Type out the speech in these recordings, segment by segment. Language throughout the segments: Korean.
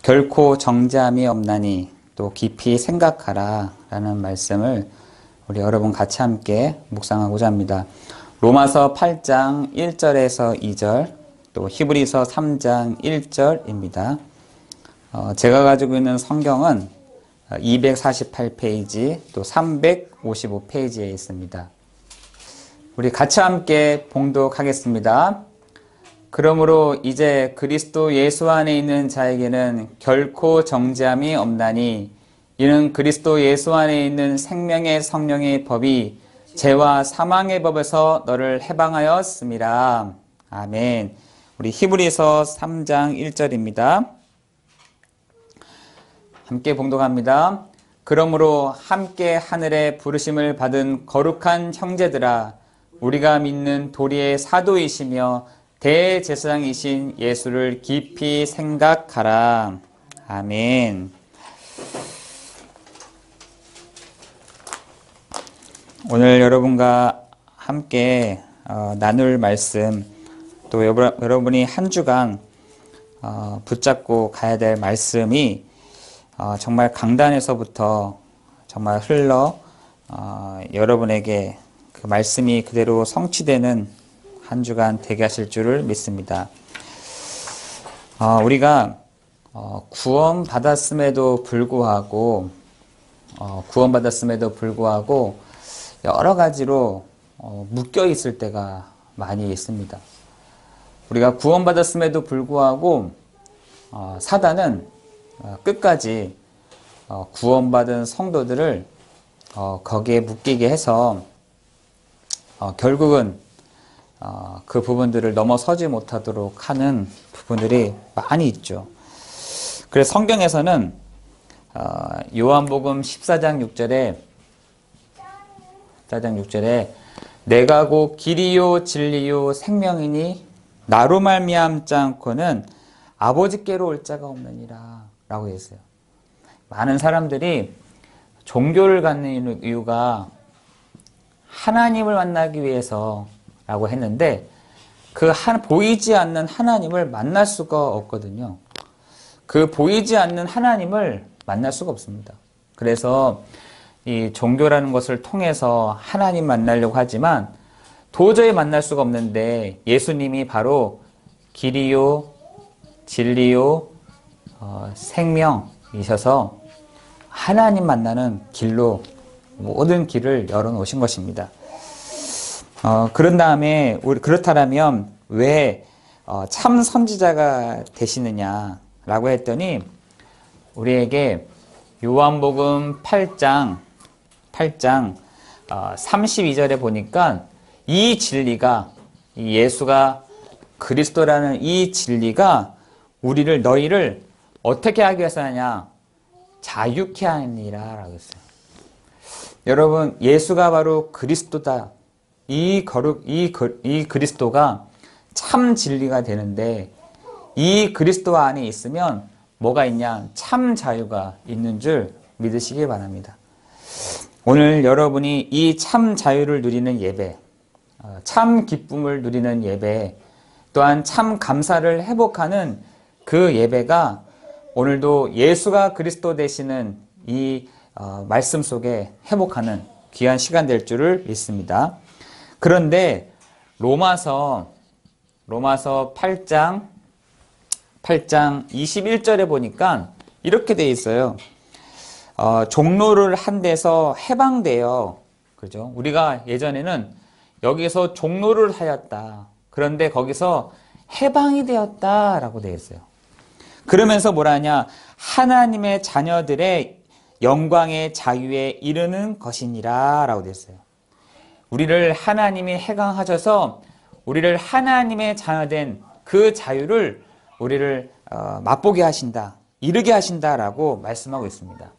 결코 정죄함이 없나니 또 깊이 생각하라 라는 말씀을 우리 여러분 같이 함께 묵상하고자 합니다. 로마서 8장 1절에서 2절, 또 히브리서 3장 1절입니다. 제가 가지고 있는 성경은 248페이지 또 355페이지에 있습니다. 우리 같이 함께 봉독하겠습니다. 그러므로 이제 그리스도 예수 안에 있는 자에게는 결코 정죄함이 없나니 이는 그리스도 예수 안에 있는 생명의 성령의 법이 죄와 사망의 법에서 너를 해방하였음이라. 아멘. 우리 히브리서 3장 1절입니다. 함께 봉독합니다. 그러므로 함께 하늘의 부르심을 받은 거룩한 형제들아, 우리가 믿는 도리의 사도이시며 대제사장이신 예수를 깊이 생각하라. 아멘. 오늘 여러분과 함께 나눌 말씀, 또 여러분이 한 주간 붙잡고 가야 될 말씀이 정말 강단에서부터 정말 흘러 여러분에게 그 말씀이 그대로 성취되는 한 주간 되게 하실 줄을 믿습니다. 우리가 구원받았음에도 불구하고 여러 가지로 묶여 있을 때가 많이 있습니다. 우리가 구원받았음에도 불구하고 사단은 끝까지 구원받은 성도들을 거기에 묶이게 해서 결국은 그 부분들을 넘어서지 못하도록 하는 부분들이 많이 있죠. 그래서 성경에서는 요한복음 14장 6절에 내가 곧 길이요 진리요 생명이니 나로 말미암지 않고는 아버지께로 올 자가 없느니라 라고 했어요. 많은 사람들이 종교를 갖는 이유가 하나님을 만나기 위해서 라고 했는데 보이지 않는 하나님을 만날 수가 없거든요. 그 보이지 않는 하나님을 만날 수가 없습니다. 그래서 이 종교라는 것을 통해서 하나님 만나려고 하지만 도저히 만날 수가 없는데 예수님이 바로 길이요 진리요 생명이셔서 하나님 만나는 길로 모든 길을 열어놓으신 것입니다. 그런 다음에 그렇다면 왜 참 선지자가 되시느냐라고 했더니 우리에게 요한복음 8장 32절에 보니까 이 진리가 예수가 그리스도라는 이 진리가 너희를 어떻게 하기 위해서 하냐? 자유케 하니라 라고 했어요. 여러분, 예수가 바로 그리스도다. 이 그리스도가 참 진리가 되는데 이 그리스도 안에 있으면 뭐가 있냐? 참 자유가 있는 줄 믿으시기 바랍니다. 오늘 여러분이 이 참 자유를 누리는 예배, 참 기쁨을 누리는 예배, 또한 참 감사를 회복하는 그 예배가 오늘도 예수가 그리스도 되시는 이 말씀 속에 회복하는 귀한 시간 될 줄을 믿습니다. 그런데 로마서 8장 21절에 보니까 이렇게 돼 있어요. 종로를 한 데서 해방되어, 그죠? 우리가 예전에는 여기서 종로를 하였다. 그런데 거기서 해방이 되었다라고 되어 있어요. 그러면서 뭐라 하냐? 하나님의 자녀들의 영광의 자유에 이르는 것이니라 라고 되어 있어요. 우리를 하나님이 해방하셔서 우리를 하나님의 자녀된 그 자유를 우리를 맛보게 하신다, 이르게 하신다라고 말씀하고 있습니다.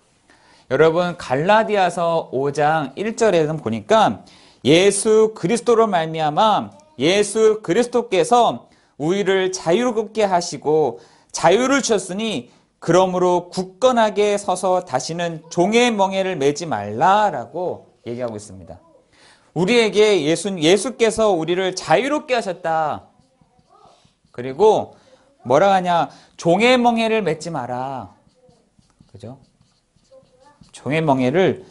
여러분, 갈라디아서 5장 1절에는 보니까 예수 그리스도로 말미암아 예수 그리스도께서 우리를 자유롭게 하시고 자유를 주셨으니 그러므로 굳건하게 서서 다시는 종의 멍에를 매지 말라라고 얘기하고 있습니다. 우리에게 예수께서 우리를 자유롭게 하셨다. 그리고 뭐라 하냐? 종의 멍에를 맺지 마라. 그죠? 종의 멍에를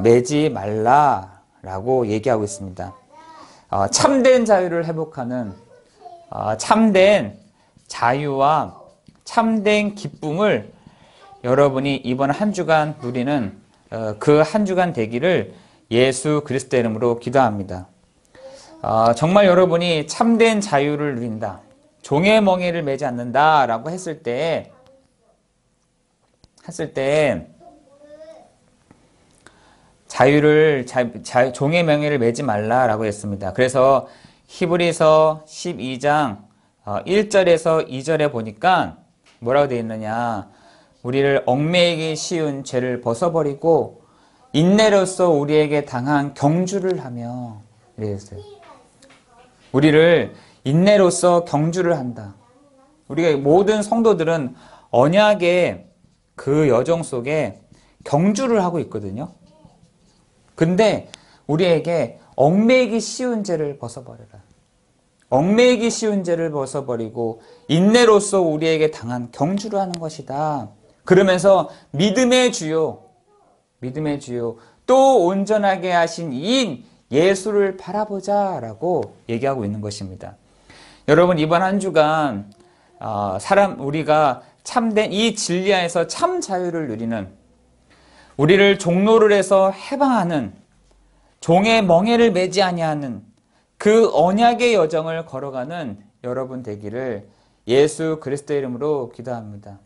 매지 말라라고 얘기하고 있습니다. 참된 자유를 회복하는 참된 자유와 참된 기쁨을 여러분이 이번 한 주간 누리는 그 한 주간 되기를 예수 그리스도의 이름으로 기도합니다. 정말 여러분이 참된 자유를 누린다. 종의 멍에를 매지 않는다라고 했을 때 자유를 종의 멍에를 매지 말라라고 했습니다. 그래서 히브리서 12장 1절에서 2절에 보니까 뭐라고 되어 있느냐? 우리를 얽매이기 쉬운 죄를 벗어버리고 인내로서 우리에게 당한 경주를 하며 이랬어요. 우리를 인내로서 경주를 한다. 우리가 모든 성도들은 언약의 그 여정 속에 경주를 하고 있거든요. 근데 우리에게 얽매이기 쉬운 죄를 벗어버려라. 얽매이기 쉬운 죄를 벗어버리고 인내로서 우리에게 당한 경주를 하는 것이다. 그러면서 믿음의 주요 또 온전하게 하신 이인 예수를 바라보자라고 얘기하고 있는 것입니다. 여러분 이번 한 주간 우리가 참된 이 진리 안에서 참 자유를 누리는, 우리를 종로를 해서 해방하는, 종의 멍에를 매지 아니하는 그 언약의 여정을 걸어가는 여러분 되기를 예수 그리스도의 이름으로 기도합니다.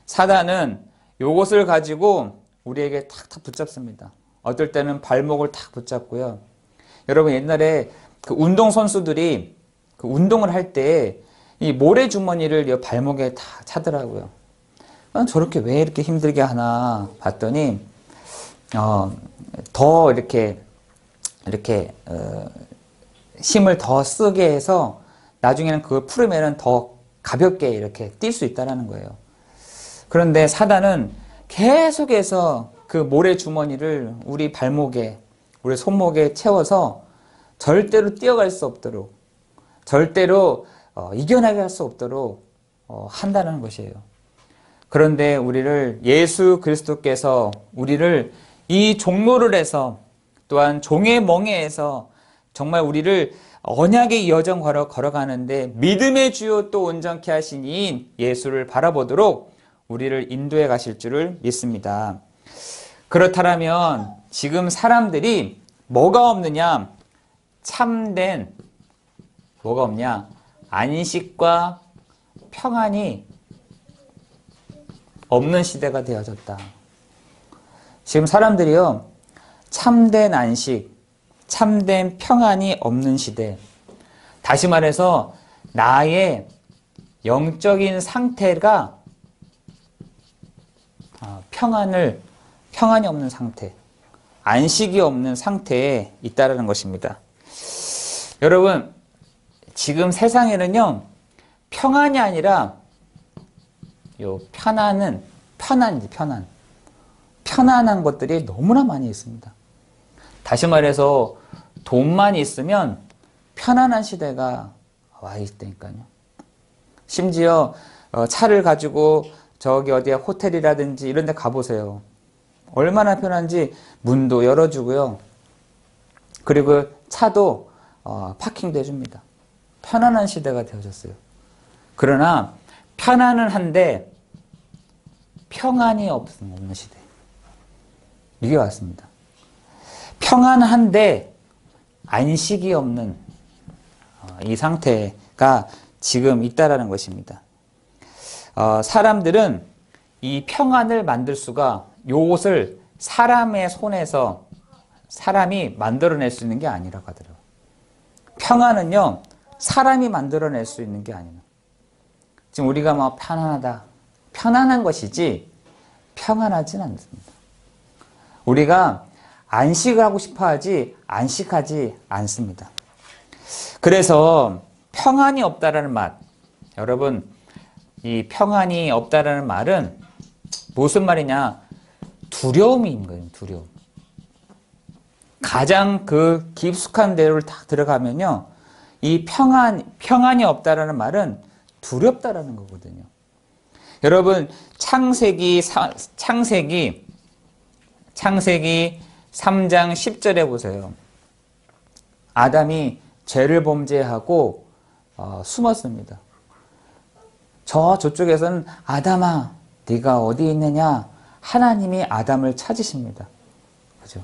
사단은 이것을 가지고 우리에게 탁탁 붙잡습니다. 어떨 때는 발목을 탁 붙잡고요. 여러분 옛날에 그 운동선수들이 그 운동을 할 때 이 모래주머니를 발목에 다 차더라고요. 저렇게 왜 이렇게 힘들게 하나 봤더니 더 이렇게 힘을 더 쓰게 해서 나중에는 그걸 풀으면 더 가볍게 이렇게 뛸 수 있다는 거예요. 그런데 사단은 계속해서 그 모래주머니를 우리 발목에, 우리 손목에 채워서 절대로 뛰어갈 수 없도록, 절대로 이겨나갈 수 없도록 한다는 것이에요. 그런데 우리를 예수 그리스도께서 우리를 이 종로를 해서, 또한 종의 멍에에서 정말 우리를 언약의 여정 걸어가는데 믿음의 주요 또 온전케 하신 이인 예수를 바라보도록 우리를 인도해 가실 줄을 믿습니다. 그렇다면 지금 사람들이 뭐가 없느냐? 참된 뭐가 없냐? 안식과 평안이 없는 시대가 되어졌다. 지금 사람들이요, 참된 안식, 참된 평안이 없는 시대. 다시 말해서 나의 영적인 상태가 평안이 없는 상태, 안식이 없는 상태에 있다는 것입니다. 여러분, 지금 세상에는요, 평안이 아니라 편안한 것들이 너무나 많이 있습니다. 다시 말해서 돈만 있으면 편안한 시대가 와 있다니까요. 심지어 차를 가지고 저기 어디야 호텔이라든지 이런 데 가보세요. 얼마나 편한지 문도 열어주고요. 그리고 차도 파킹도 해줍니다. 편안한 시대가 되어졌어요. 그러나 편안은 한데 평안이 없는 시대. 이게 왔습니다. 평안한데 안식이 없는 이 상태가 지금 있다라는 것입니다. 사람들은 이 평안을 만들 수가, 요것을 사람의 손에서 사람이 만들어낼 수 있는 게 아니라고 하더라고요. 평안은요, 사람이 만들어낼 수 있는 게 아니에요. 지금 우리가 막 편안하다, 편안한 것이지 평안하진 않습니다. 우리가 안식을 하고 싶어 하지 안식하지 않습니다. 그래서 평안이 없다라는 말, 여러분, 이 평안이 없다라는 말은 무슨 말이냐? 두려움인 거예요. 두려움. 가장 그 깊숙한 데를 딱 들어가면요, 이 평안이 없다라는 말은 두렵다라는 거거든요. 여러분, 창세기 3장 10절에 보세요. 아담이 죄를 범죄하고 숨었습니다. 저쪽에서는 아담아, 네가 어디 있느냐? 하나님이 아담을 찾으십니다. 그죠?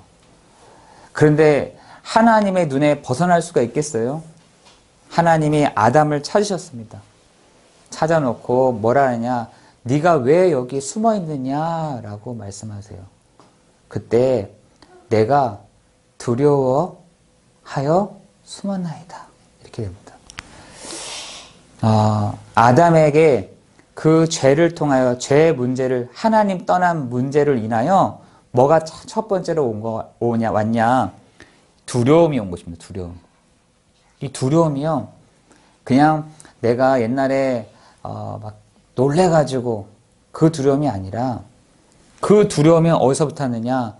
그런데 하나님의 눈에 벗어날 수가 있겠어요? 하나님이 아담을 찾으셨습니다. 찾아놓고 뭐라 하냐? 네가 왜 여기 숨어 있느냐라고 말씀하세요. 그때 내가 두려워하여 숨었나이다. 이렇게 됩니다. 아담에게 그 죄를 통하여 죄의 문제를 하나님 떠난 문제를 인하여 뭐가 첫 번째로 왔냐? 두려움이 온 것입니다. 두려움. 이 두려움이요. 그냥 내가 옛날에 막 놀래가지고 그 두려움이 아니라 그 두려움이 어디서부터 왔느냐?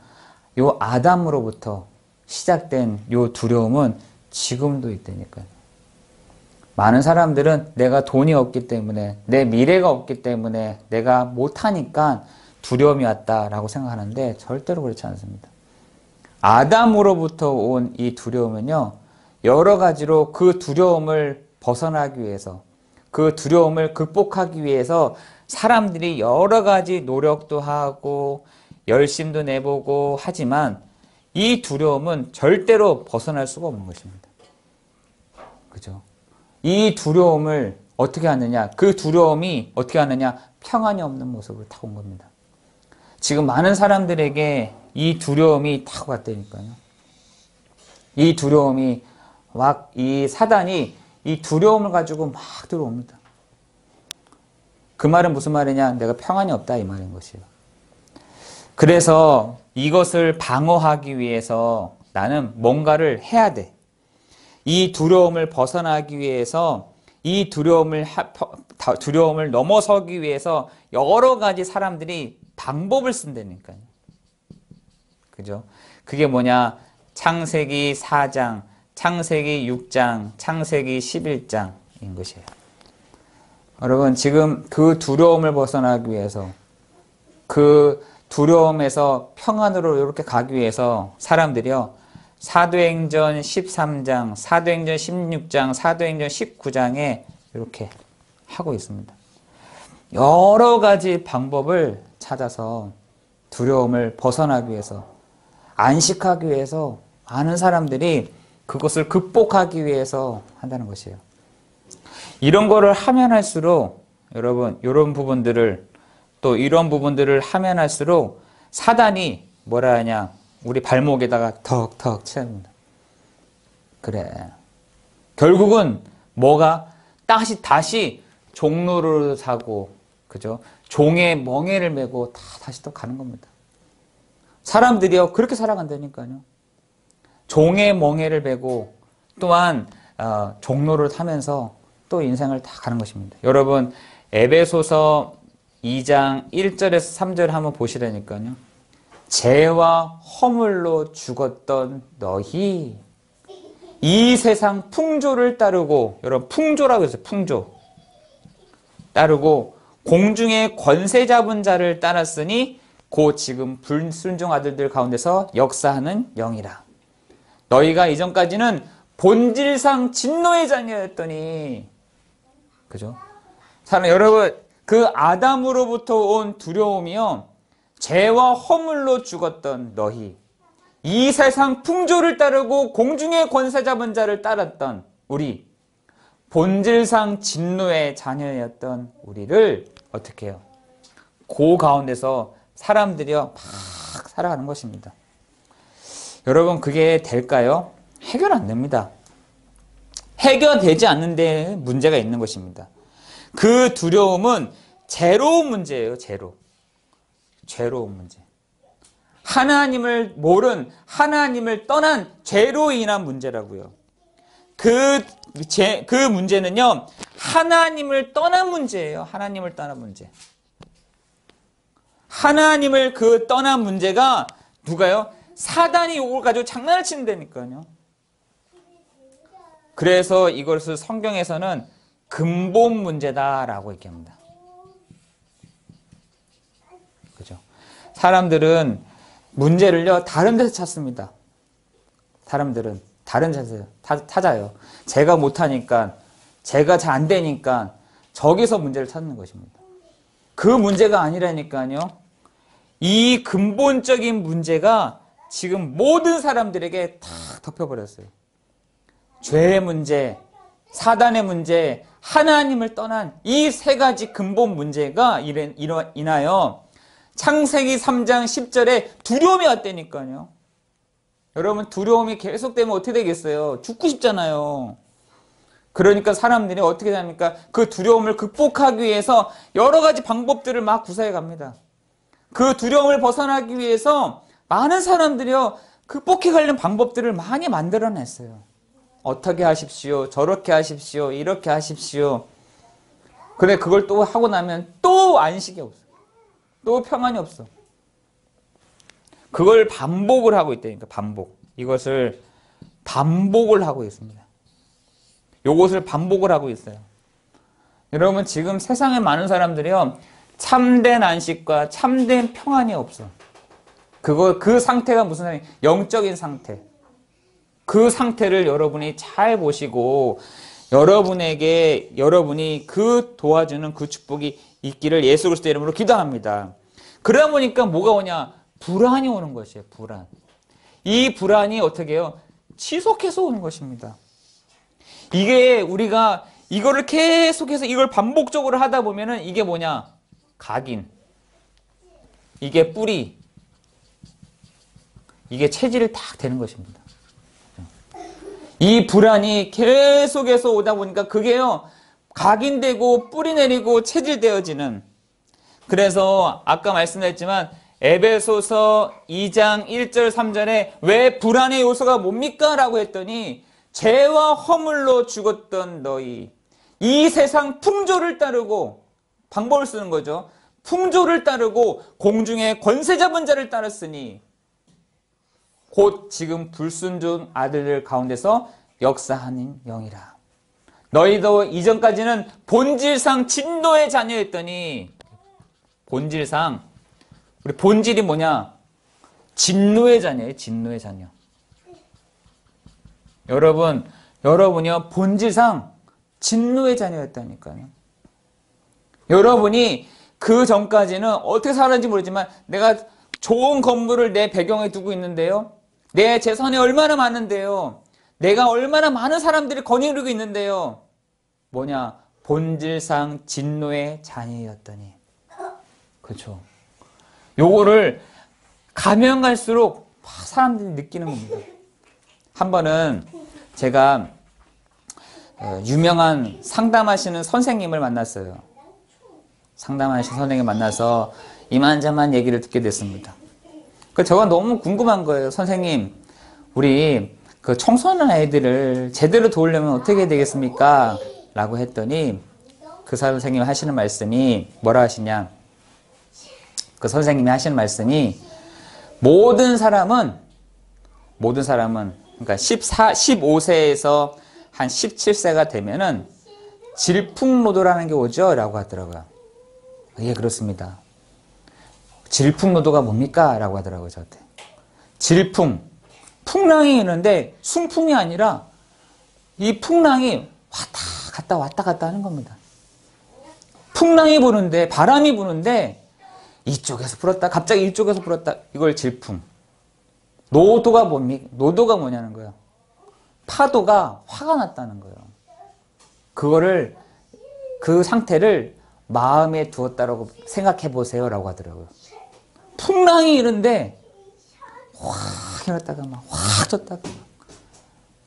요 아담으로부터 시작된 요 두려움은 지금도 있다니까요. 많은 사람들은 내가 돈이 없기 때문에 내 미래가 없기 때문에 내가 못하니까 두려움이 왔다라고 생각하는데 절대로 그렇지 않습니다. 아담으로부터 온 이 두려움은요. 여러 가지로 그 두려움을 벗어나기 위해서 그 두려움을 극복하기 위해서 사람들이 여러 가지 노력도 하고 열심도 내보고 하지만 이 두려움은 절대로 벗어날 수가 없는 것입니다. 그죠? 이 두려움을 어떻게 하느냐? 그 두려움이 어떻게 하느냐? 평안이 없는 모습을 타고 온 겁니다. 지금 많은 사람들에게 이 두려움이 타고 갔다니까요. 이 두려움이 막 이 사단이 이 두려움을 가지고 막 들어옵니다. 그 말은 무슨 말이냐? 내가 평안이 없다 이 말인 것이에요. 그래서 이것을 방어하기 위해서 나는 뭔가를 해야 돼. 이 두려움을 벗어나기 위해서 이 두려움을 넘어서기 위해서 여러 가지 사람들이 방법을 쓴다니까요. 그죠? 그게 뭐냐? 창세기 4장, 창세기 6장, 창세기 11장인 것이에요. 여러분, 지금 그 두려움을 벗어나기 위해서 그 두려움에서 평안으로 이렇게 가기 위해서 사람들이요. 사도행전 13장, 사도행전 16장, 사도행전 19장에 이렇게 하고 있습니다. 여러 가지 방법을 찾아서 두려움을 벗어나기 위해서, 안식하기 위해서 많은 사람들이 그것을 극복하기 위해서 한다는 것이에요. 이런 거를 하면 할수록 여러분, 이런 부분들을 또 이런 부분들을 하면 할수록 사단이 뭐라 하냐? 우리 발목에다가 턱턱 채웁니다. 그래. 결국은 뭐가 다시 종로를 사고, 그죠? 종의 멍에를 메고 다시 또 가는 겁니다. 사람들이요, 그렇게 살아간다니까요. 종의 멍에를 메고 또한 종로를 타면서 또 인생을 다 가는 것입니다. 여러분, 에베소서 2장 1절에서 3절 한번 보시라니까요. 죄와 허물로 죽었던 너희 이 세상 풍조를 따르고, 여러분 풍조라고 했어요. 풍조 따르고 공중의 권세 잡은 자를 따랐으니 곧 지금 불순종 아들들 가운데서 역사하는 영이라. 너희가 이전까지는 본질상 진노의 자녀였더니, 그죠? 사랑 여러분, 그 아담으로부터 온 두려움이요, 죄와 허물로 죽었던 너희, 이 세상 풍조를 따르고 공중의 권세 잡은 자를 따랐던 우리, 본질상 진노의 자녀였던 우리를 어떻게 해요? 그 가운데서 사람들이요 막 살아가는 것입니다. 여러분, 그게 될까요? 해결 안 됩니다. 해결되지 않는 데 문제가 있는 것입니다. 그 두려움은 죄로운 문제예요. 죄로운 문제. 하나님을 모른, 하나님을 떠난 죄로 인한 문제라고요. 그 문제는요, 하나님을 떠난 문제예요. 하나님을 떠난 문제. 하나님을 떠난 문제가 누가요? 사단이 이걸 가지고 장난을 친다니까요. 그래서 이것을 성경에서는 근본 문제다라고 얘기합니다. 그죠? 사람들은 문제를요, 다른 데서 찾습니다. 사람들은 다른 데서 찾아요. 제가 못하니까, 제가 잘 안 되니까 저기서 문제를 찾는 것입니다. 그 문제가 아니라니까요. 이 근본적인 문제가 지금 모든 사람들에게 다 덮여버렸어요. 죄의 문제, 사단의 문제, 하나님을 떠난 이 세 가지 근본 문제가 인하여 창세기 3장 10절에 두려움이 왔다니까요. 여러분, 두려움이 계속되면 어떻게 되겠어요? 죽고 싶잖아요. 그러니까 사람들이 어떻게 합니까? 그 두려움을 극복하기 위해서 여러 가지 방법들을 막 구사해 갑니다. 그 두려움을 벗어나기 위해서 많은 사람들이요, 극복해 가려는 방법들을 많이 만들어냈어요. 어떻게 하십시오, 저렇게 하십시오, 이렇게 하십시오. 근데 그걸 또 하고 나면 또 안식이 없어. 또 평안이 없어. 그걸 반복을 하고 있다니까, 반복. 이것을 반복을 하고 있습니다. 요것을 반복을 하고 있어요. 여러분, 지금 세상에 많은 사람들이요, 참된 안식과 참된 평안이 없어. 그 상태가 무슨 상태? 영적인 상태. 그 상태를 여러분이 잘 보시고, 여러분이 그 도와주는 그 축복이 있기를 예수 그리스도의 이름으로 기도합니다. 그러다 보니까 뭐가 오냐? 불안이 오는 것이에요, 불안. 이 불안이 어떻게 해요? 지속해서 오는 것입니다. 이게 우리가 이거를 계속해서 이걸 반복적으로 하다 보면은 이게 뭐냐? 각인. 이게 뿌리. 이게 체질이 딱 되는 것입니다. 이 불안이 계속해서 오다 보니까 그게요, 각인되고 뿌리 내리고 체질되어지는. 그래서 아까 말씀드렸지만 에베소서 2장 1절 3절에 왜 불안의 요소가 뭡니까? 라고 했더니 죄와 허물로 죽었던 너희, 이 세상 풍조를 따르고, 방법을 쓰는 거죠. 풍조를 따르고 공중의 권세 잡은 자를 따랐으니 곧 지금 불순종 아들들 가운데서 역사하는 영이라. 너희도 이전까지는 본질상 진노의 자녀였더니, 본질상, 우리 본질이 뭐냐? 진노의 자녀예요, 진노의 자녀. 여러분이요, 본질상 진노의 자녀였다니까요. 여러분이 그 전까지는 어떻게 살았는지 모르지만 내가 좋은 건물을 내 배경에 두고 있는데요, 내 재산이 얼마나 많은데요, 내가 얼마나 많은 사람들이 거느리고 있는데요, 뭐냐? 본질상 진노의 자녀였더니. 그렇죠. 요거를 가면 갈수록 사람들이 느끼는 겁니다. 한 번은 제가 유명한 상담하시는 선생님을 만났어요. 상담하시는 선생님을 만나서 이만저만 얘기를 듣게 됐습니다. 제가 너무 궁금한 거예요. 선생님, 우리 그 청소년 아이들을 제대로 도우려면 어떻게 해야 되겠습니까? 라고 했더니 그 선생님이 하시는 말씀이 뭐라 하시냐? 그 선생님이 하시는 말씀이 모든 사람은 그러니까 15세에서 한 17세가 되면은 질풍노도라는 게 오죠? 라고 하더라고요. 예, 그렇습니다. 질풍노도가 뭡니까? 라고 하더라고요, 저한테. 풍랑이 있는데 순풍이 아니라 이 풍랑이 왔다 갔다 하는 겁니다. 풍랑이 부는데, 바람이 부는데 이쪽에서 불었다, 갑자기 이쪽에서 불었다. 이걸 질풍. 노도가 뭡니까? 노도가 뭐냐는 거예요. 파도가 화가 났다는 거예요. 그 상태를 마음에 두었다라고 생각해 보세요. 라고 하더라고요. 풍랑이 이런데 확 일었다가 막 확 졌다가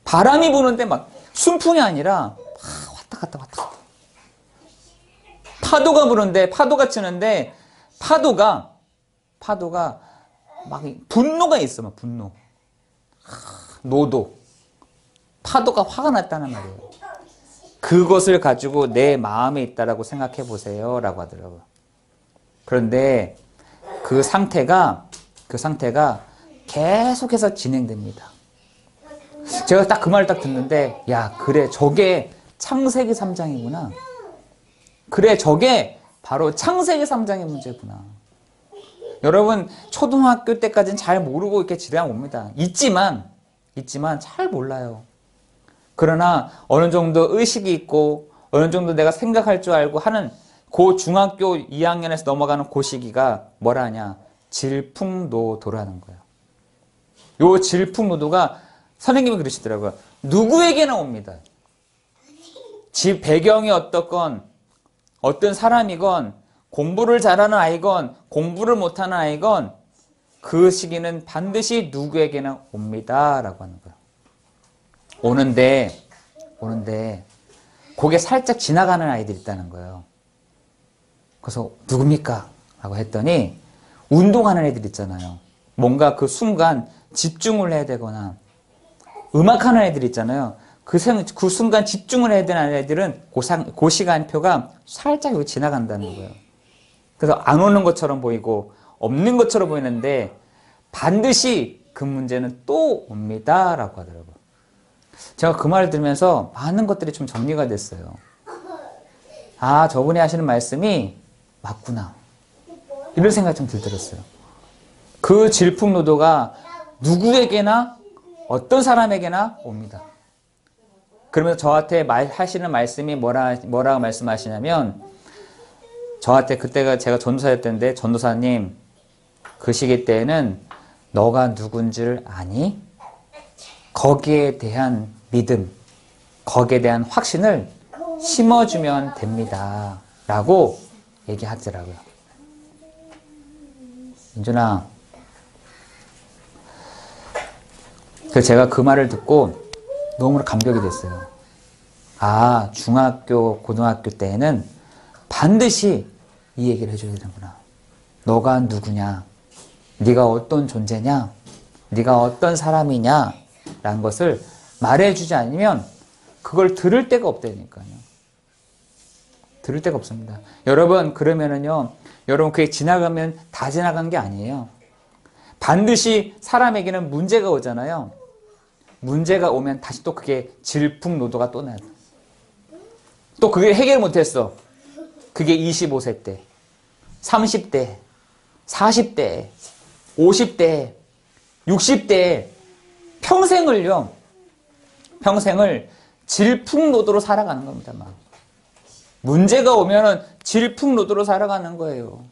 바람이 부는데 막 순풍이 아니라 왔다 갔다. 파도가 부는데, 파도가 치는데 파도가 막 분노가 있어. 막 분노. 노도. 파도가 화가 났다는 말이에요. 그것을 가지고 내 마음에 있다라고 생각해 보세요. 라고 하더라고요. 그런데 그 상태가 계속해서 진행됩니다. 제가 딱 그 말을 딱 듣는데, 야, 그래, 저게 창세기 3장이구나. 그래, 저게 바로 창세기 3장의 문제구나. 여러분, 초등학교 때까지는 잘 모르고 이렇게 지내다 옵니다. 있지만 잘 몰라요. 그러나 어느 정도 의식이 있고 어느 정도 내가 생각할 줄 알고 하는 그 중학교 2학년에서 넘어가는 그 시기가 뭐라 하냐? 질풍노도라는 거예요. 요 질풍노도가 선생님이 그러시더라고요. 누구에게나 옵니다. 집 배경이 어떻건 어떤 사람이건 공부를 잘하는 아이건 공부를 못하는 아이건 그 시기는 반드시 누구에게나 옵니다 라고 하는 거예요. 오는데 그게 살짝 지나가는 아이들이 있다는 거예요. 그래서 누굽니까? 라고 했더니 운동하는 애들 있잖아요. 뭔가 그 순간 집중을 해야 되거나 음악하는 애들 있잖아요. 그 순간 집중을 해야 되는 애들은 그 시간표가 살짝 여기 지나간다는 거예요. 그래서 안 오는 것처럼 보이고 없는 것처럼 보이는데 반드시 그 문제는 또 옵니다 라고 하더라고요. 제가 그 말을 들으면서 많은 것들이 좀 정리가 됐어요. 아, 저분이 하시는 말씀이 맞구나. 이런 생각이 좀 들었어요. 그 질풍노도가 누구에게나 어떤 사람에게나 옵니다. 그러면서 저한테 하시는 말씀이 뭐라고 말씀하시냐면 저한테 그때가 제가 전도사였던데 전도사님 그 시기 때에는 너가 누군지를 아니? 거기에 대한 믿음, 거기에 대한 확신을 심어주면 됩니다. 라고 얘기하더라고요. 민준아, 제가 그 말을 듣고 너무 감격이 됐어요. 아, 중학교, 고등학교 때에는 반드시 이 얘기를 해줘야 되는구나. 너가 누구냐? 네가 어떤 존재냐? 네가 어떤 사람이냐? 라는 것을 말해주지 않으면 그걸 들을 데가 없다니까요. 들을 데가 없습니다. 여러분, 그러면은요, 여러분, 그게 지나가면 다 지나간 게 아니에요. 반드시 사람에게는 문제가 오잖아요. 문제가 오면 다시 또 그게 질풍노도가 또 나요. 또 그게 해결 못했어. 그게 25세 때, 30대, 40대, 50대, 60대, 평생을 질풍노도로 살아가는 겁니다. 막. 문제가 오면은 질풍노도로 살아가는 거예요.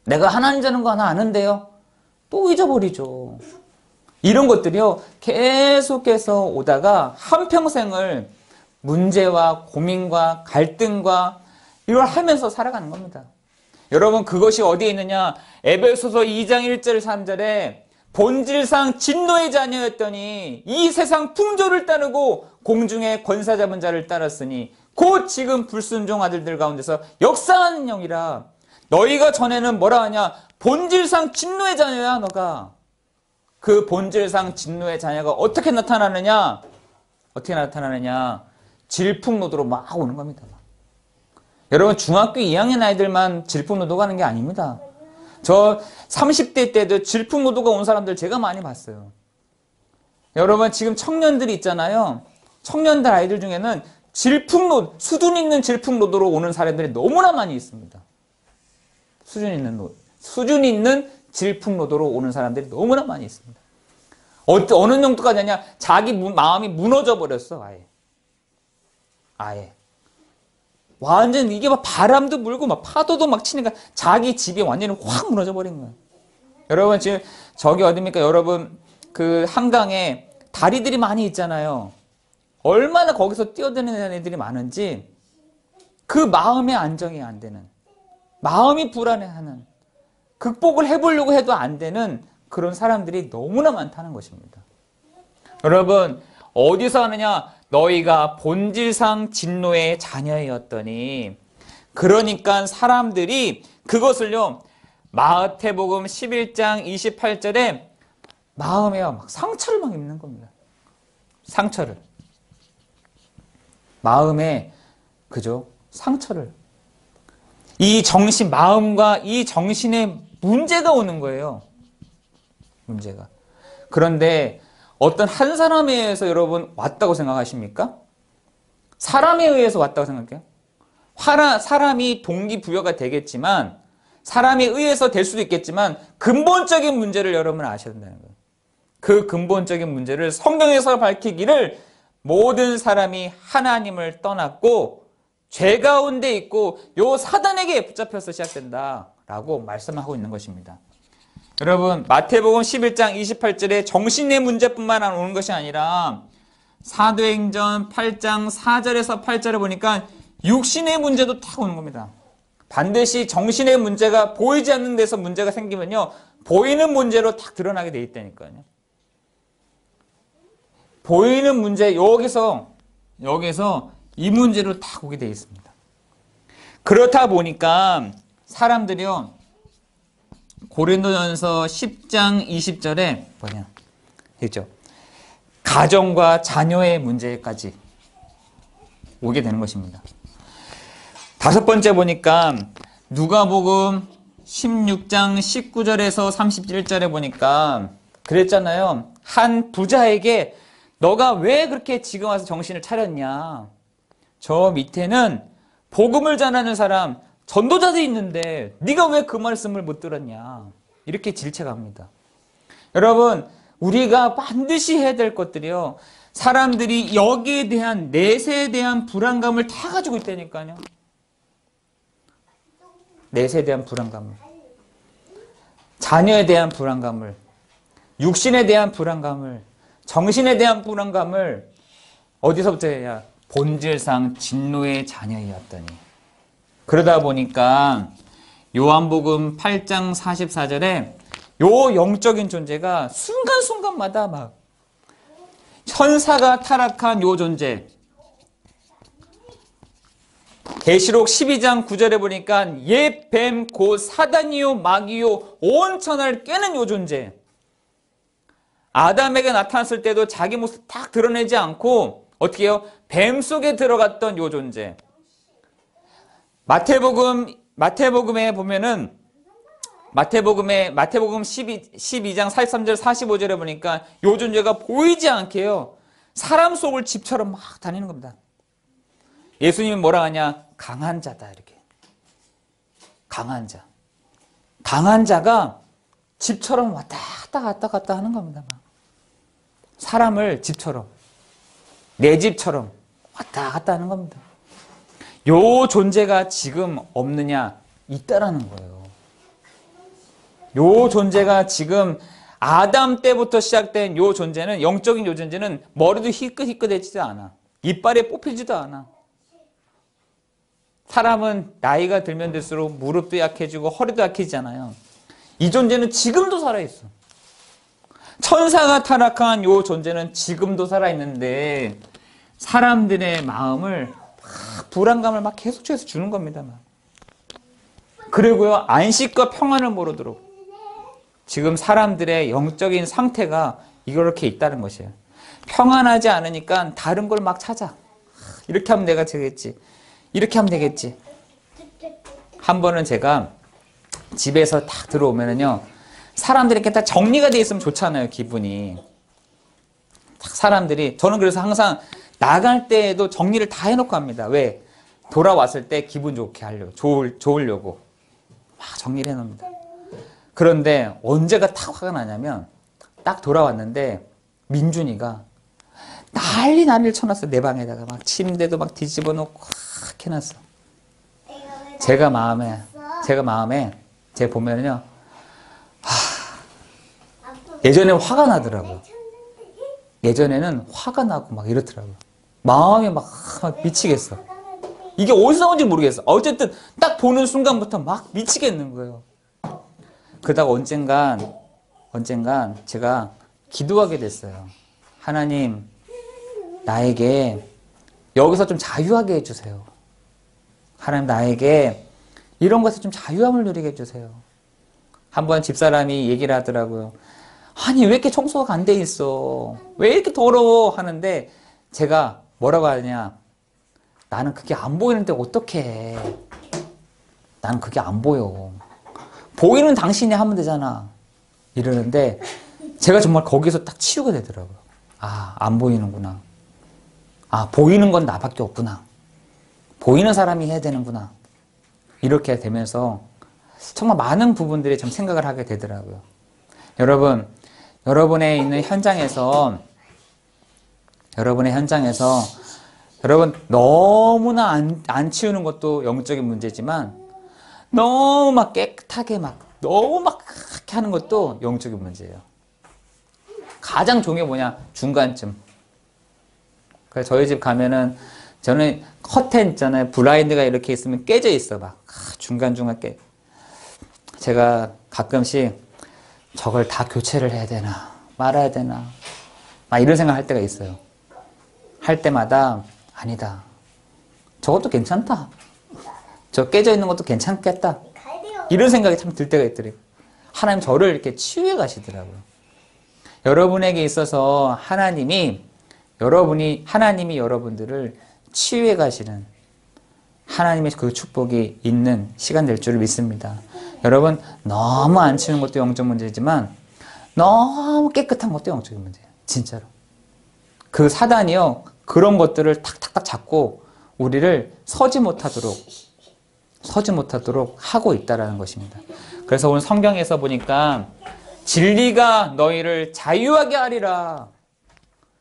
내가 하나님 자는 거 하나 아는데요. 또 잊어버리죠. 이런 것들이요. 계속해서 오다가 한평생을 문제와 고민과 갈등과 이걸 하면서 살아가는 겁니다. 여러분 그것이 어디에 있느냐. 에베소서 2장 1절 3절에 본질상 진노의 자녀였더니 이 세상 풍조를 따르고 공중의 권세 잡은 자를 따랐으니 곧 지금 불순종 아들들 가운데서 역사하는 영이라. 너희가 전에는 뭐라 하냐. 본질상 진노의 자녀야 너가. 그 본질상 진노의 자녀가 어떻게 나타나느냐. 질풍노도로 막 오는 겁니다. 여러분 중학교 2학년 아이들만 질풍노도가 하는 게 아닙니다. 저 30대 때도 질풍노도가 온 사람들 제가 많이 봤어요. 여러분 지금 청년들이 있잖아요. 청년들 아이들 중에는 수준 있는 질풍노도로 오는 사람들이 너무나 많이 있습니다. 수준 있는 질풍노도로 오는 사람들이 너무나 많이 있습니다. 어느 정도까지 하냐? 자기 마음이 무너져 버렸어, 아예. 완전 이게 막 바람도 불고 막 파도도 막 치니까 자기 집이 완전히 확 무너져 버린 거예요. 여러분 지금 저기 어딥니까? 여러분 그 한강에 다리들이 많이 있잖아요. 얼마나 거기서 뛰어드는 애들이 많은지 그 마음의 안정이 안 되는, 마음이 불안해하는, 극복을 해보려고 해도 안 되는 그런 사람들이 너무나 많다는 것입니다. 여러분 어디서 하느냐? 너희가 본질상 진노의 자녀였더니. 그러니까 사람들이 그것을요 마태복음 11장 28절에 마음에 막 상처를 막 입는 겁니다. 상처를. 마음에 그죠? 상처를. 이 정신, 마음과 이 정신에 문제가 오는 거예요. 문제가. 그런데 어떤 한 사람에 의해서 여러분 왔다고 생각하십니까? 사람에 의해서 왔다고 생각해요? 사람이 동기부여가 되겠지만, 사람에 의해서 될 수도 있겠지만, 근본적인 문제를 여러분 아셔야 된다는 거예요. 그 근본적인 문제를 성경에서 밝히기를 모든 사람이 하나님을 떠났고 죄 가운데 있고 요 사단에게 붙잡혀서 시작된다라고 말씀하고 있는 것입니다. 여러분, 마태복음 11장 28절에 정신의 문제뿐만 오는 것이 아니라 사도행전 8장 4절에서 8절에 보니까 육신의 문제도 다 오는 겁니다. 반드시 정신의 문제가 보이지 않는 데서 문제가 생기면요, 보이는 문제로 딱 드러나게 돼 있다니까요. 보이는 문제, 여기서 이 문제로 다 오게 돼 있습니다. 그렇다 보니까 사람들이요, 고린도전서 10장 20절에 뭐냐, 있죠. 가정과 자녀의 문제까지 오게 되는 것입니다. 다섯 번째 보니까 누가복음 16장 19절에서 31절에 보니까 그랬잖아요. 한 부자에게 너가 왜 그렇게 지금 와서 정신을 차렸냐? 저 밑에는 복음을 전하는 사람, 전도자들이 있는데 네가 왜 그 말씀을 못 들었냐? 이렇게 질책합니다. 여러분, 우리가 반드시 해야 될 것들이요, 사람들이 여기에 대한, 넷에 대한 불안감을 다 가지고 있다니까요. 넷에 대한 불안감을, 자녀에 대한 불안감을, 육신에 대한 불안감을, 정신에 대한 불안감을 어디서부터 해야? 본질상 진노의 자녀이었더니. 그러다 보니까 요한복음 8장 44절에 요 영적인 존재가 순간순간마다 막 천사가 타락한 요 존재, 계시록 12장 9절에 보니까 옛 뱀 곧 사단이요 마귀요 온 천하를 꿰는 요 존재, 아담에게 나타났을 때도 자기 모습 딱 드러내지 않고 어떻게 해요? 뱀 속에 들어갔던 요 존재. 마태복음에 보면은 마태복음 12장 43절 45절에 보니까 요 존재가 보이지 않게요, 사람 속을 집처럼 막 다니는 겁니다. 예수님이 뭐라 하냐? 강한 자다, 이렇게. 강한 자. 강한 자가 집처럼 왔다 갔다 하는 겁니다. 막. 사람을 집처럼, 내 집처럼 왔다 갔다 하는 겁니다. 요 존재가 지금 없느냐? 있다라는 거예요. 요 존재가 지금 아담 때부터 시작된 요 존재는, 영적인 요 존재는 머리도 희끗희끗해지도 않아. 이빨에 뽑히지도 않아. 사람은 나이가 들면 들수록 무릎도 약해지고 허리도 약해지잖아요. 이 존재는 지금도 살아있어. 천사가 타락한 요 존재는 지금도 살아있는데 사람들의 마음을 막 불안감을 막 계속해서 주는 겁니다. 막. 그리고요, 안식과 평안을 모르도록 지금 사람들의 영적인 상태가 이렇게 있다는 것이에요. 평안하지 않으니까 다른 걸 막 찾아. 이렇게 하면 내가 되겠지. 이렇게 하면 되겠지. 한 번은 제가 집에서 딱 들어오면은요, 사람들이 이렇게 딱 정리가 돼 있으면 좋잖아요, 기분이. 사람들이, 저는 그래서 항상 나갈 때에도 정리를 다 해놓고 갑니다. 왜? 돌아왔을 때 기분 좋게 하려고, 좋으려고. 막 정리를 해놓습니다. 그런데 언제가 딱 화가 나냐면, 딱 돌아왔는데 민준이가 난리를 쳐놨어. 내 방에다가 막 침대도 막 뒤집어 놓고 확 해놨어. 제가 마음에 제가 보면은요, 예전에 화가 나더라고요. 예전에는 화가 나고 막 이렇더라고요. 마음이 막 미치겠어. 이게 어디서 나온지 모르겠어. 어쨌든 딱 보는 순간부터 막 미치겠는 거예요. 그러다가 언젠간 제가 기도하게 됐어요. 하나님, 나에게 여기서 좀 자유하게 해주세요. 하나님, 나에게 이런 것에 좀 자유함을 누리게 해주세요. 한번 집사람이 얘기를 하더라고요. 아니, 왜 이렇게 청소가 안 돼 있어? 왜 이렇게 더러워? 하는데 제가 뭐라고 하냐? 나는 그게 안 보이는데 어떡해. 나는 그게 안 보여. 보이는 당신이 하면 되잖아. 이러는데 제가 정말 거기서 딱 치우게 되더라고요. 아, 안 보이는구나. 아, 보이는 건 나밖에 없구나. 보이는 사람이 해야 되는구나. 이렇게 되면서 정말 많은 부분들이 좀 생각을 하게 되더라고요. 여러분, 여러분의 있는 현장에서 여러분 너무나 안 치우는 것도 영적인 문제지만 너무 막 깨끗하게 너무 막 그렇게 하는 것도 영적인 문제예요. 가장 좋은 게 뭐냐? 중간쯤. 그래서 저희 집 가면은 저는 커튼 있잖아요. 블라인드가 이렇게 있으면 깨져 있어. 막 중간중간 제가 가끔씩 저걸 다 교체를 해야 되나 말아야 되나 막 이런 생각할 때가 있어요. 할 때마다 아니다. 저것도 괜찮다. 저 깨져 있는 것도 괜찮겠다. 이런 생각이 참 들 때가 있더라고요. 하나님 저를 이렇게 치유해 가시더라고요. 여러분에게 있어서 하나님이 여러분들을 치유해 가시는 하나님의 그 축복이 있는 시간 될 줄을 믿습니다. 여러분 너무 안 치우는 것도 영적 문제지만 너무 깨끗한 것도 영적인 문제예요. 진짜로. 그 사단이요. 그런 것들을 탁탁탁 잡고 우리를 서지 못하도록 하고 있다라는 것입니다. 그래서 오늘 성경에서 보니까 진리가 너희를 자유하게 하리라.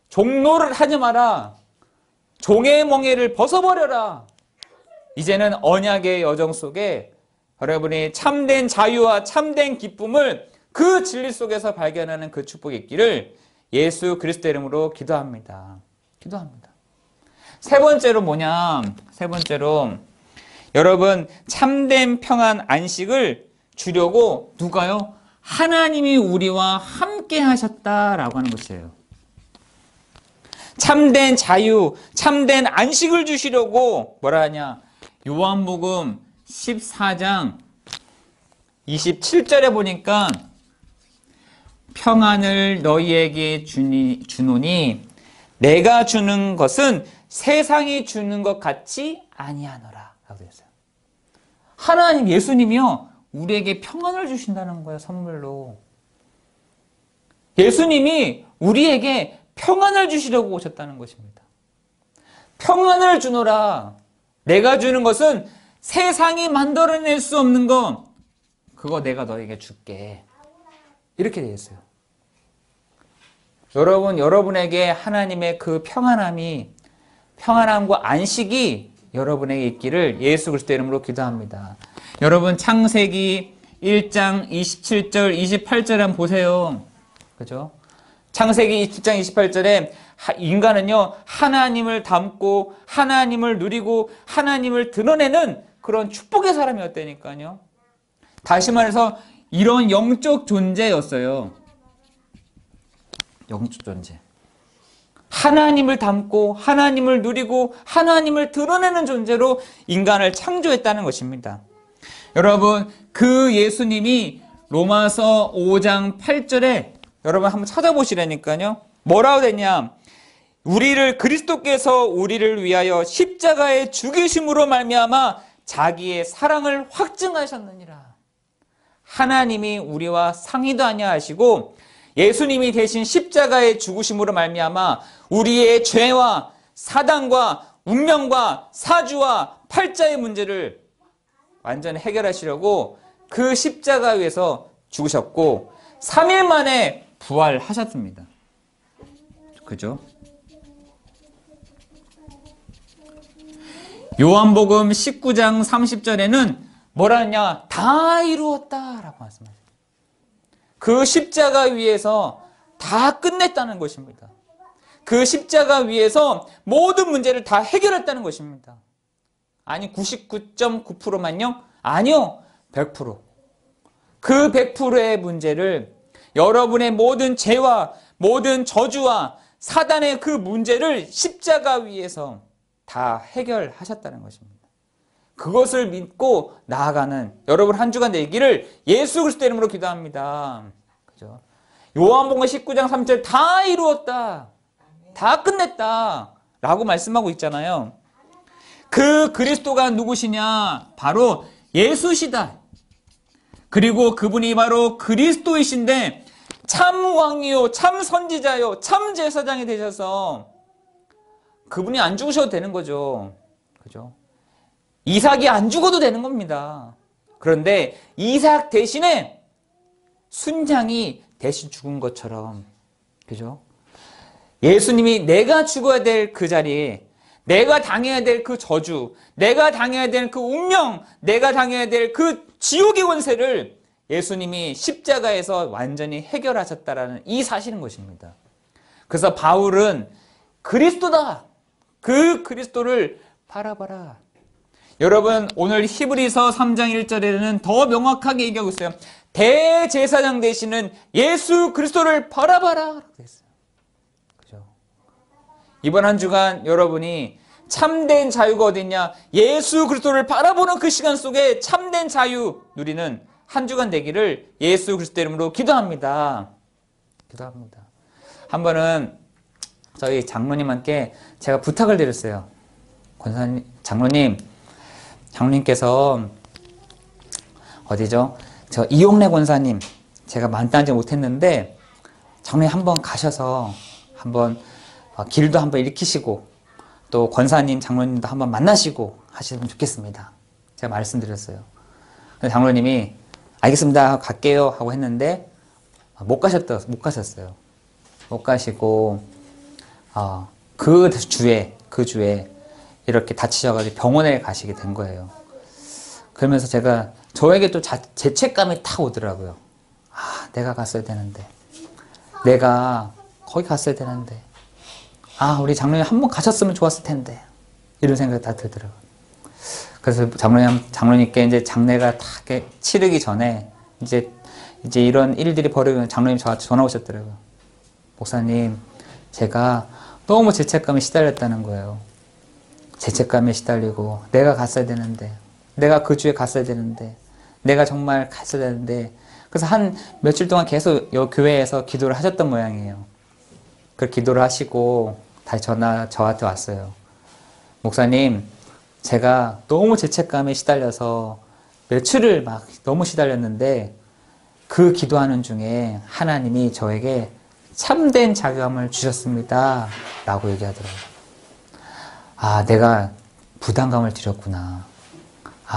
종노를 하지 마라. 종의 멍에를 벗어버려라. 이제는 언약의 여정 속에 여러분이 참된 자유와 참된 기쁨을 그 진리 속에서 발견하는 그 축복이 있기를 예수 그리스도 이름으로 기도합니다. 세 번째로 여러분 참된 평안 안식을 주려고 누가요? 하나님이 우리와 함께 하셨다라고 하는 것이에요. 참된 자유, 참된 안식을 주시려고 뭐라 하냐? 요한복음 14장 27절에 보니까 평안을 너희에게 주노니 내가 주는 것은 세상이 주는 것 같지 아니하노라 라고 되어 있어요. 하나님 예수님이요 우리에게 평안을 주신다는 거예요. 선물로. 예수님이 우리에게 평안을 주시려고 오셨다는 것입니다. 평안을 주노라. 내가 주는 것은 세상이 만들어낼 수 없는 것, 그거 내가 너에게 줄게. 이렇게 되어 있어요. 여러분에게 하나님의 그 평안함과 안식이 여러분에게 있기를 예수 그리스도 이름으로 기도합니다. 여러분 창세기 1장 27절 28절 한번 보세요. 그죠? 창세기 27장 28절에 인간은요 하나님을 닮고 하나님을 누리고 하나님을 드러내는 그런 축복의 사람이었다니까요. 다시 말해서 이런 영적 존재였어요. 영적 존재. 하나님을 닮고 하나님을 누리고 하나님을 드러내는 존재로 인간을 창조했다는 것입니다. 여러분 그 예수님이 로마서 5장 8절에 여러분 한번 찾아보시라니까요. 뭐라고 됐냐? 그리스도께서 우리를 위하여 십자가에 죽이심으로 말미암아 자기의 사랑을 확증하셨느니라. 하나님이 우리와 상의도 아니하시고 예수님이 대신 십자가에 죽으심으로 말미암아 우리의 죄와 사단과 운명과 사주와 팔자의 문제를 완전히 해결하시려고 그 십자가 위에서 죽으셨고 3일 만에 부활하셨습니다. 그죠? 요한복음 19장 30절에는 뭐라 하냐? 다 이루었다라고 말씀하셨어요. 그 십자가 위에서 다 끝냈다는 것입니다. 그 십자가 위에서 모든 문제를 다 해결했다는 것입니다. 아니 99.9%만요? 아니요. 100%. 그 100%의 문제를 여러분의 모든 죄와 모든 저주와 사단의 그 문제를 십자가 위에서 다 해결하셨다는 것입니다. 그것을 믿고 나아가는 여러분 한 주간 되기를 예수 그리스도 이름으로 기도합니다. 그죠? 요한복음 19장 3절 다 이루었다. 다 끝냈다. 라고 말씀하고 있잖아요. 그 그리스도가 누구시냐? 바로 예수시다. 그리고 그분이 바로 그리스도이신데 참 왕이요, 참 선지자요, 참 제사장이 되셔서 그분이 안 죽으셔도 되는 거죠. 그죠? 이삭이 안 죽어도 되는 겁니다. 그런데 이삭 대신에 순양이 대신 죽은 것처럼, 그죠? 예수님이 내가 죽어야 될 그 자리에, 내가 당해야 될 그 저주, 내가 당해야 될 그 운명, 내가 당해야 될 그 지옥의 권세를 예수님이 십자가에서 완전히 해결하셨다라는 이 사실인 것입니다. 그래서 바울은 그리스도다. 그 그리스도를 바라봐라. 여러분, 오늘 히브리서 3장 1절에는 더 명확하게 얘기하고 있어요. 대제사장 되시는 예수 그리스도를 바라봐라. 그랬어요. 그죠? 이번 한 주간 여러분이 참된 자유가 어딨냐? 예수 그리스도를 바라보는 그 시간 속에 참된 자유 누리는 한 주간 되기를 예수 그리스도 이름으로 기도합니다. 기도합니다. 한 번은 저희 장로님한테 제가 부탁을 드렸어요. 권사님, 장로님께서 어디죠? 저 이용래 권사님, 제가 만나지 못했는데 장로님 한번 가셔서 한번 길도 한번 일으키시고 또 권사님, 장로님도 한번 만나시고 하시면 좋겠습니다. 제가 말씀드렸어요. 근데 장로님이 알겠습니다, 갈게요 하고 했는데 못 가셨어요. 못 가시고 그 주에 이렇게 다치셔가지고 병원에 가시게 된 거예요. 그러면서 저에게 또 죄책감이 탁 오더라고요. 내가 갔어야 되는데. 내가 거기 갔어야 되는데. 우리 장로님 한번 가셨으면 좋았을 텐데. 이런 생각이 다 들더라고요. 그래서 장로님께 이제 장례가 다 치르기 전에 이제 이런 일들이 벌어지면 장로님 저한테 전화 오셨더라고요. 목사님, 제가 너무 죄책감에 시달렸다는 거예요. 죄책감에 시달리고 내가 갔어야 되는데, 내가 그 주에 갔어야 되는데, 내가 정말 갔어야 되는데. 그래서 한 며칠 동안 계속 이 교회에서 기도를 하셨던 모양이에요. 그 기도를 하시고 다시 저한테 왔어요. 목사님, 제가 너무 죄책감에 시달려서 며칠을 막 너무 시달렸는데 그 기도하는 중에 하나님이 저에게 참된 자유함을 주셨습니다 라고 얘기하더라고요. 내가 부담감을 드렸구나.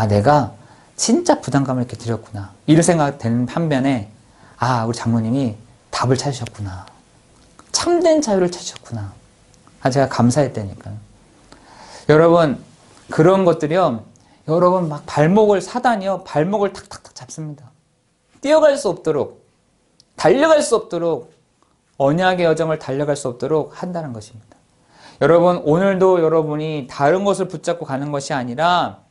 내가 진짜 부담감을 이렇게 드렸구나. 이런 생각 되는 반면에 우리 장모님이 답을 찾으셨구나. 참된 자유를 찾으셨구나. 제가 감사했다니까요. 여러분, 그런 것들이요, 여러분 막 사단이요 발목을 탁탁탁 잡습니다. 뛰어갈 수 없도록, 달려갈 수 없도록, 언약의 여정을 달려갈 수 없도록 한다는 것입니다. 여러분, 오늘도 여러분이 다른 것을 붙잡고 가는 것이 아니라,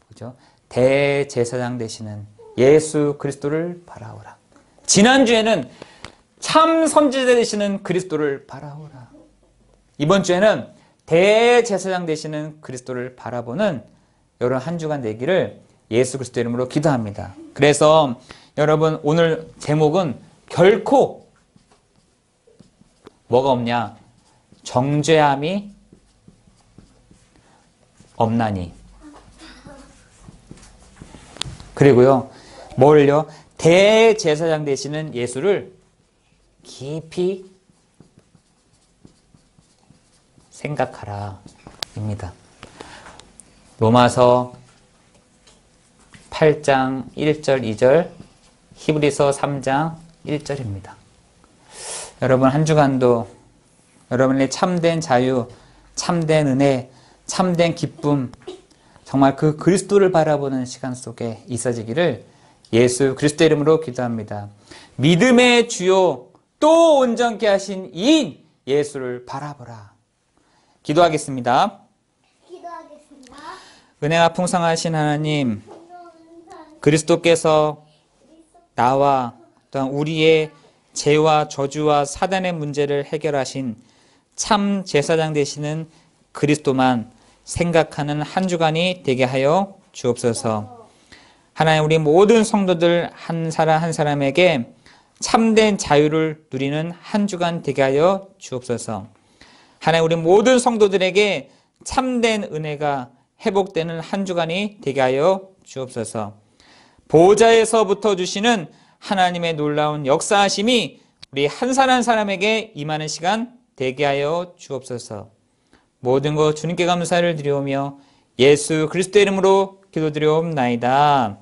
그죠? 대제사장 되시는 예수 그리스도를 바라오라. 지난주에는 참 선지자 되시는 그리스도를 바라오라. 이번 주에는 대제사장 되시는 그리스도를 바라보는 여러분 한 주간 되기를 예수 그리스도 이름으로 기도합니다. 그래서 여러분, 오늘 제목은 결코 뭐가 없냐? 정죄함이 없나니. 그리고요, 뭘요? 대제사장 되시는 예수를 깊이 생각하라 입니다. 로마서 8장 1절 2절, 히브리서 3장 1절입니다. 여러분, 한 주간도 여러분의 참된 자유, 참된 은혜, 참된 기쁨, 정말 그 그리스도를 바라보는 시간 속에 있어지기를 예수 그리스도 이름으로 기도합니다. 믿음의 주요 또 온전케 하신 이인 예수를 바라보라. 기도하겠습니다. 은혜가 풍성하신 하나님, 그리스도께서 나와 또한 우리의 죄와 저주와 사단의 문제를 해결하신 참 제사장 되시는 그리스도만 생각하는 한 주간이 되게 하여 주옵소서. 하나님, 우리 모든 성도들 한 사람 한 사람에게 참된 자유를 누리는 한 주간 되게 하여 주옵소서. 하나님, 우리 모든 성도들에게 참된 은혜가 회복되는 한 주간이 되게 하여 주옵소서. 보좌에서부터 주시는 하나님의 놀라운 역사하심이 우리 한 사람 한 사람에게 임하는 시간 되게 하여 주옵소서. 모든 것 주님께 감사를 드리오며 예수 그리스도의 이름으로 기도드리옵나이다.